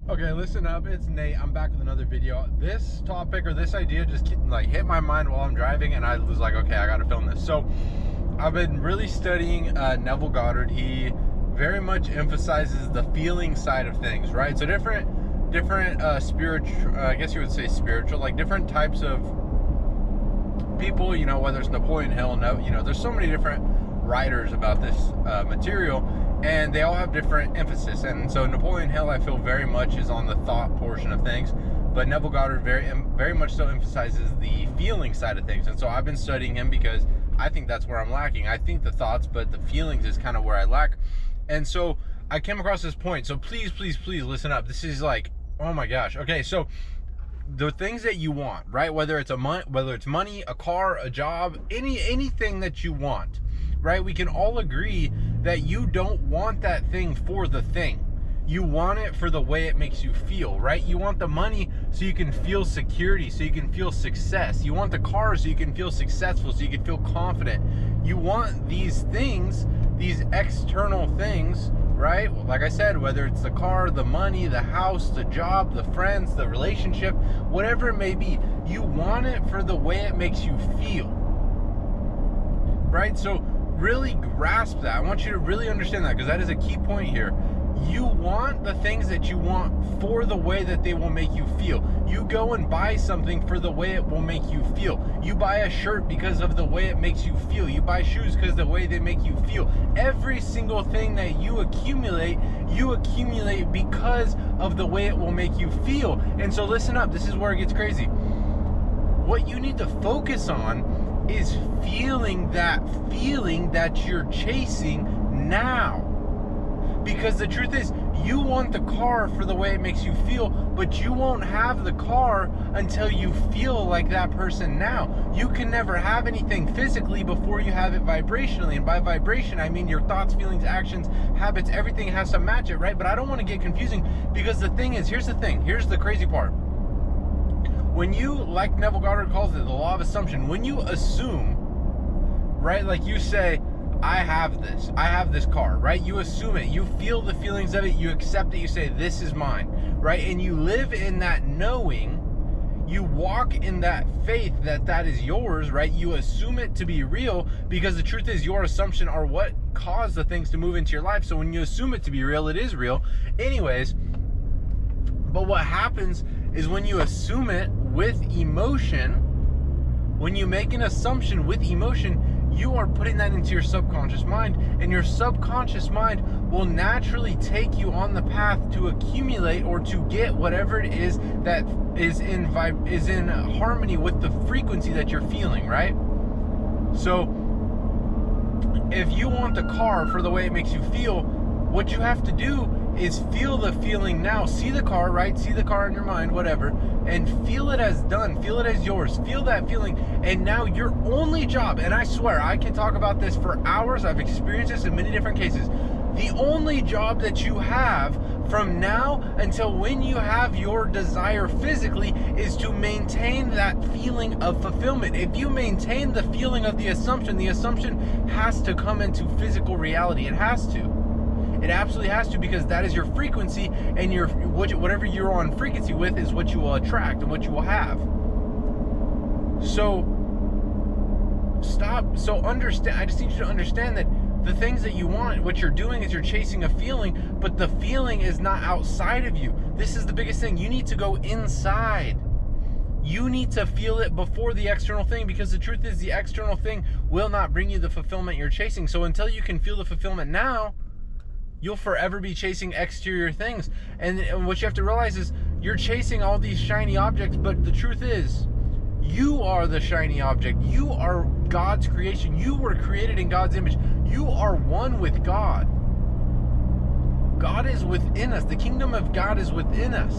Okay, listen up. It's Nate. I'm back with another video. This topic or this idea just hit my mind while I'm driving, and I was like, okay, I gotta film this. So I've been really studying Neville Goddard. He very much emphasizes the feeling side of things, right? So different spiritual, I guess you would say spiritual, like different types of people, you know, whether it's Napoleon Hill, you know, there's so many different writers about this material, and they all have different emphasis. And so Napoleon Hill, I feel very much is on the thought portion of things, but Neville Goddard very much so emphasizes the feeling side of things. And so I've been studying him because I think that's where I'm lacking. I think the thoughts, but the feelings is kind of where I lack. And so I came across this point. So please listen up. This is like, oh my gosh. Okay, so the things that you want, right? Whether it's money, a car, a job, anything that you want, right? We can all agree that you don't want that thing for the thing. You want it for the way it makes you feel, right? You want the money so you can feel security, so you can feel success. You want the car so you can feel successful, so you can feel confident. You want these things, these external things, right? Like I said, whether it's the car, the money, the house, the job, the friends, the relationship, whatever it may be, you want it for the way it makes you feel, right? So really grasp that. I want you to really understand that, because that is a key point here. You want the things that you want for the way that they will make you feel. You go and buy something for the way it will make you feel. You buy a shirt because of the way it makes you feel. You buy shoes because of the way they make you feel. Every single thing that you accumulate because of the way it will make you feel. And so listen up, this is where it gets crazy. What you need to focus on is feeling that you're chasing now. Because the truth is, you want the car for the way it makes you feel, but you won't have the car until you feel like that person now. You can never have anything physically before you have it vibrationally. And by vibration, I mean your thoughts, feelings, actions, habits, everything has to match it, right? But I don't want to get confusing, because the thing is, here's the crazy part. When you, like Neville Goddard calls it, the law of assumption, when you assume, right, like you say, I have this car, right? You assume it, you feel the feelings of it, you accept it, you say, this is mine, right? And you live in that knowing, you walk in that faith that is yours, right? You assume it to be real, because the truth is, your assumption are what cause the things to move into your life. So when you assume it to be real, it is real. Anyways, but what happens is when you assume it with emotion, when you make an assumption with emotion, you are putting that into your subconscious mind, and your subconscious mind will naturally take you on the path to accumulate or to get whatever it is that is in harmony with the frequency that you're feeling, right? So if you want the car for the way it makes you feel, what you have to do is feel the feeling now. See the car, right? See the car in your mind, whatever, and feel it as done. Feel it as yours. Feel that feeling. And now your only job, and I swear I can talk about this for hours. I've experienced this in many different cases. The only job that you have from now until when you have your desire physically is to maintain that feeling of fulfillment. If you maintain the feeling of the assumption has to come into physical reality. It has to. It absolutely has to, because that is your frequency, and whatever you're on frequency with is what you will attract and what you will have. So understand. I just need you to understand that the things that you want, what you're doing is you're chasing a feeling, but the feeling is not outside of you. This is the biggest thing. You need to go inside. You need to feel it before the external thing, because the truth is, the external thing will not bring you the fulfillment you're chasing. So until you can feel the fulfillment now, you'll forever be chasing exterior things. And what you have to realize is, you're chasing all these shiny objects, but the truth is, you are the shiny object. You are God's creation. You were created in God's image. You are one with God. God is within us. The kingdom of God is within us.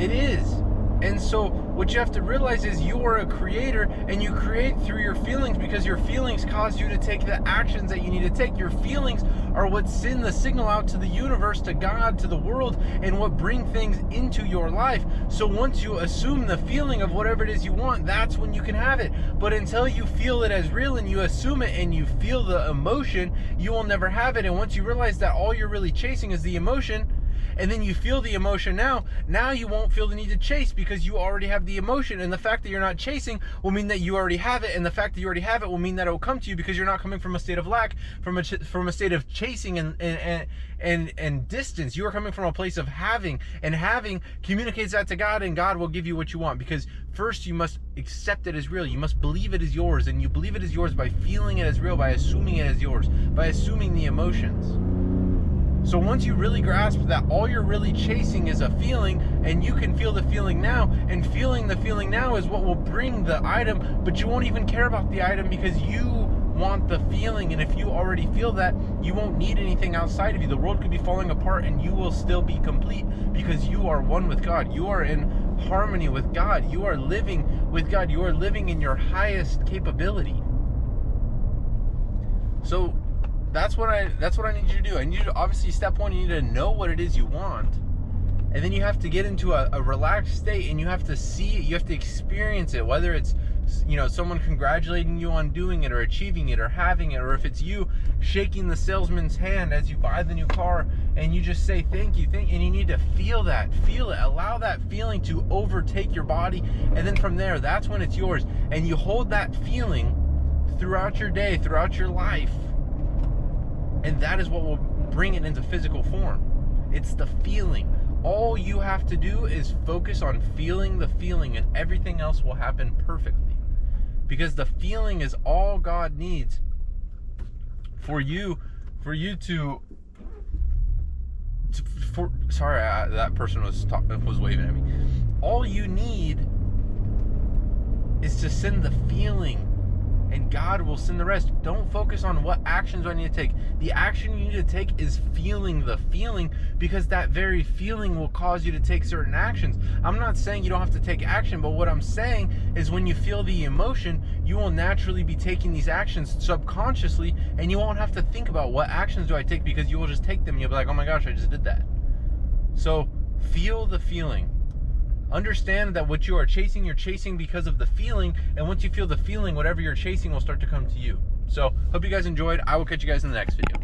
It is. And so what you have to realize is, you are a creator, and you create through your feelings, because your feelings cause you to take the actions that you need to take. Your feelings are what send the signal out to the universe, to God, to the world, and what bring things into your life. So once you assume the feeling of whatever it is you want, that's when you can have it. But until you feel it as real, and you assume it, and you feel the emotion, you will never have it. And once you realize that all you're really chasing is the emotion, and then you feel the emotion now you won't feel the need to chase because you already have the emotion. And the fact that you're not chasing will mean that you already have it, and the fact that you already have it will mean that it will come to you because you're not coming from a state of lack, from a state of chasing and distance. You are coming from a place of having, and having communicates that to God, and God will give you what you want, because first you must accept it as real. You must believe it is yours, and you believe it is yours by feeling it as real, by assuming it as yours, by assuming the emotions. So once you really grasp that all you're really chasing is a feeling, and you can feel the feeling now, and feeling the feeling now is what will bring the item, but you won't even care about the item because you want the feeling. And if you already feel that, you won't need anything outside of you. The world could be falling apart and you will still be complete because you are one with God. You are in harmony with God. You are living with God. You are living in your highest capability. So that's what I need you to do. I need you to, obviously, step one, you need to know what it is you want. And then you have to get into a relaxed state, and you have to see it, you have to experience it, whether it's, you know, someone congratulating you on doing it or achieving it or having it, or if it's you shaking the salesman's hand as you buy the new car and you just say thank you, and you need to feel that, feel it, allow that feeling to overtake your body, and then from there, that's when it's yours. And you hold that feeling throughout your day, throughout your life, and that is what will bring it into physical form. It's the feeling. All you have to do is focus on feeling the feeling, and everything else will happen perfectly. Because the feeling is all God needs for you to sorry, that person was waving at me. All you need is to send the feeling, and God will send the rest. Don't focus on what actions I need to take. The action you need to take is feeling the feeling, because that very feeling will cause you to take certain actions. I'm not saying you don't have to take action, but what I'm saying is when you feel the emotion, you will naturally be taking these actions subconsciously, and you won't have to think about what actions do I take, because you will just take them and you'll be like, oh my gosh, I just did that. So feel the feeling. Understand that what you are chasing, you're chasing because of the feeling, and once you feel the feeling, whatever you're chasing will start to come to you. So, hope you guys enjoyed. I will catch you guys in the next video.